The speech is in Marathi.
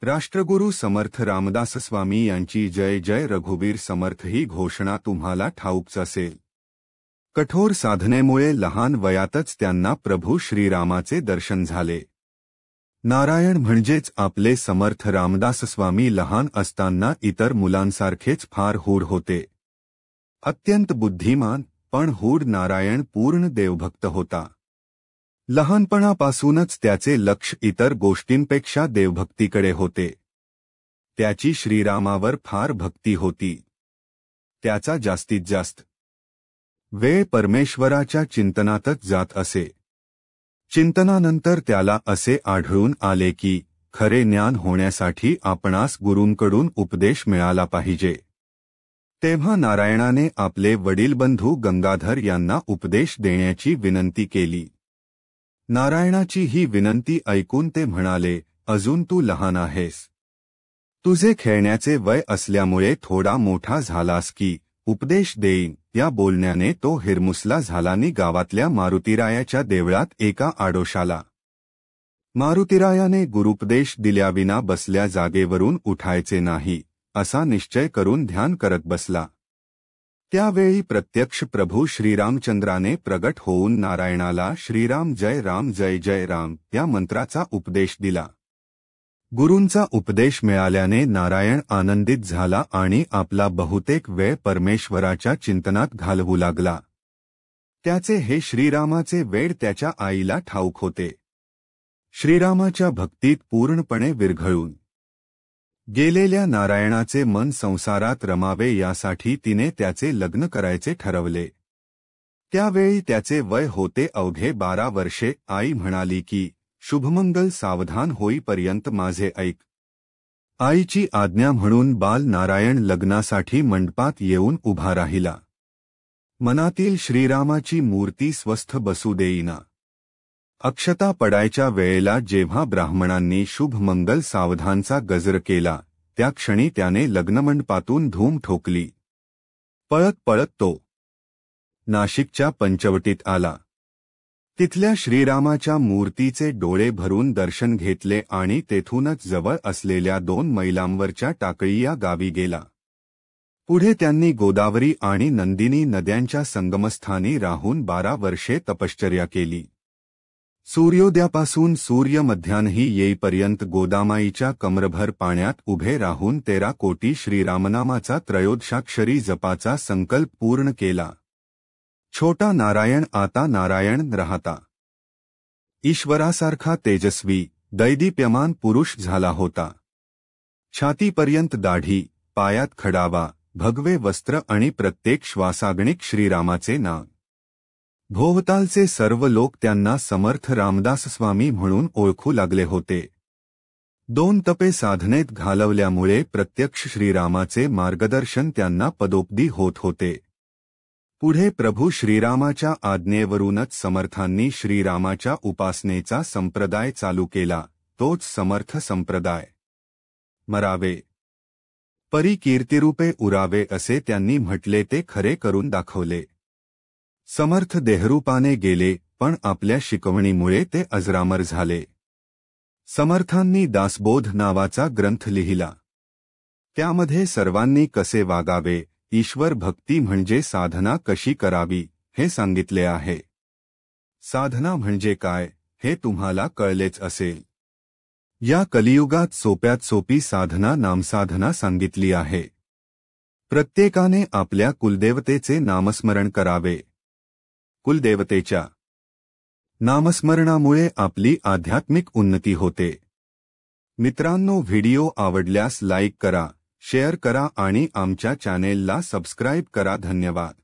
राष्ट्रगुरु समर्थ रामदास स्वामी यांची जय जय. रघुवीर समर्थ ही घोषणा तुम्हाला ठाऊकच असेल. कठोर साधनेमुळे लहान वयातच त्यांना प्रभू श्रीरामाचे दर्शन झाले. नारायण म्हणजेच आपले समर्थ रामदास स्वामी लहान असताना इतर मुलांसारखेच फार हूढ होते. अत्यंत बुद्धिमान पण हूढ नारायण पूर्ण देवभक्त होता. लहानपणापासूनच त्याचे लक्ष इतर गोष्टींपेक्षा देवभक्तीकडे होते. त्याची श्रीरामावर फार भक्ती होती. त्याचा जास्तीत जास्त वेळ परमेश्वराच्या चिंतनातच जात असे. चिंतनानंतर त्याला असे आढळून आले की खरे ज्ञान होण्यासाठी आपणास गुरूंकडून उपदेश मिळाला पाहिजे. तेव्हा नारायणाने आपले वडीलबंधू गंगाधर यांना उपदेश देण्याची विनंती केली. नारायणाची ही विनंती ऐकून ते म्हणाले, अजून तू लहान आहेस. तुझे खेळण्याचे वय असल्यामुळे थोडा मोठा झालास की उपदेश देईन. या बोलण्याने तो हिरमुसला झालानी गावातल्या मारुतीरायाच्या देवळात एका आडोशाला. मारुतीरायाने गुरुपदेश दिल्याविना बसल्या जागेवरून उठायचे नाही असा निश्चय करून ध्यान करत बसला. त्यावेळी प्रत्यक्ष प्रभू श्रीरामचंद्राने प्रगट होऊन नारायणाला श्रीराम जय जय राम या मंत्राचा उपदेश दिला. गुरूंचा उपदेश मिळाल्याने नारायण आनंदित झाला आणि आपला बहुतेक वेळ परमेश्वराच्या चिंतनात घालवू लागला. त्याचे हे श्रीरामाचे वेड त्याच्या आईला ठाऊक होते. श्रीरामाच्या भक्तीत पूर्णपणे विरघळून गेलेल्या नारायणाचे मन संसारात रमावे यासाठी तिने त्याचे लग्न करायचे ठरवले. त्यावेळी त्याचे वय होते अवघे 12 वर्षे. आई म्हणाली की शुभमंगल सावधान होईपर्यंत माझे ऐक. आईची आज्ञा म्हणून बाल नारायण लग्नासाठी मंडपात येऊन उभा राहिला. मनातील श्रीरामाची मूर्ती स्वस्थ बसू देईना. अक्षता पडायच्या वेळेला जेव्हा ब्राह्मणांनी शुभमंगल सावधानचा गजर केला त्या क्षणी त्याने लग्नमंडपातून धूम ठोकली. पळत पळत तो नाशिकच्या पंचवटीत आला. तिथल्या श्रीरामाच्या मूर्तीचे डोळे भरून दर्शन घेतले आणि तेथूनच जवळ असलेल्या 2 मैलांवरच्या टाकळी या गावी गेला. पुढे त्यांनी गोदावरी आणि नंदिनी नद्यांच्या संगमस्थानी राहून 12 वर्षे तपश्चर्या केली. सूर्योदयापासून सूर्य मध्यान्ही येईपर्यंत गोदामाईच्या कमरभर पाण्यात उभे राहून 13 कोटी श्रीरामनामाचा त्रयोदशाक्षरी जपाचा संकल्प पूर्ण केला. छोटा नारायण आता नारायण राहता. ईश्वरासारखा तेजस्वी दैदीप्यमान पुरुष झाला होता. छातीपर्यंत दाढी, पायात खडावा, भगवे वस्त्र आणि प्रत्येक श्वासागणिक श्रीरामाचे नाव. भोवतालचे सर्व लोक त्यांना समर्थ रामदास स्वामी म्हणून ओळखू लागले होते. 2 तपे साधनेत घालवल्यामुळे प्रत्यक्ष श्रीरामाचे मार्गदर्शन त्यांना पदोपदी होत होते. पुढे प्रभू श्रीरामाच्या आज्ञेवरूनच समर्थांनी श्रीरामाच्या उपासनेचा संप्रदाय चालू केला, तोच समर्थ संप्रदाय. मरावे परी कीर्तिरूपे उरावे असे त्यांनी म्हटले ते खरे करून दाखवले. समर्थ देहरूपाने गेले पण आपल्या शिकवणीमुळे ते अजरामर झाले. समर्थांनी दासबोध नावाचा ग्रंथ लिहिला. त्यामध्ये सर्वांनी कसे वागावे, ईश्वर भक्ती म्हणजे साधना कशी करावी हे सांगितले आहे. साधना म्हणजे काय हे तुम्हाला कळलेच असेल. या कलियुगात सोप्यात सोपी साधना नामसाधना सांगितली आहे. प्रत्येकाने आपल्या कुलदेवतेचे नामस्मरण करावे. कुलदेवतेच्या नामस्मरणामुळे आपली आध्यात्मिक उन्नती होते. मित्रांनो, व्हिडिओ आवडल्यास लाईक करा, शेअर करा आणि आमच्या चॅनेलला सबस्क्राईब करा. धन्यवाद.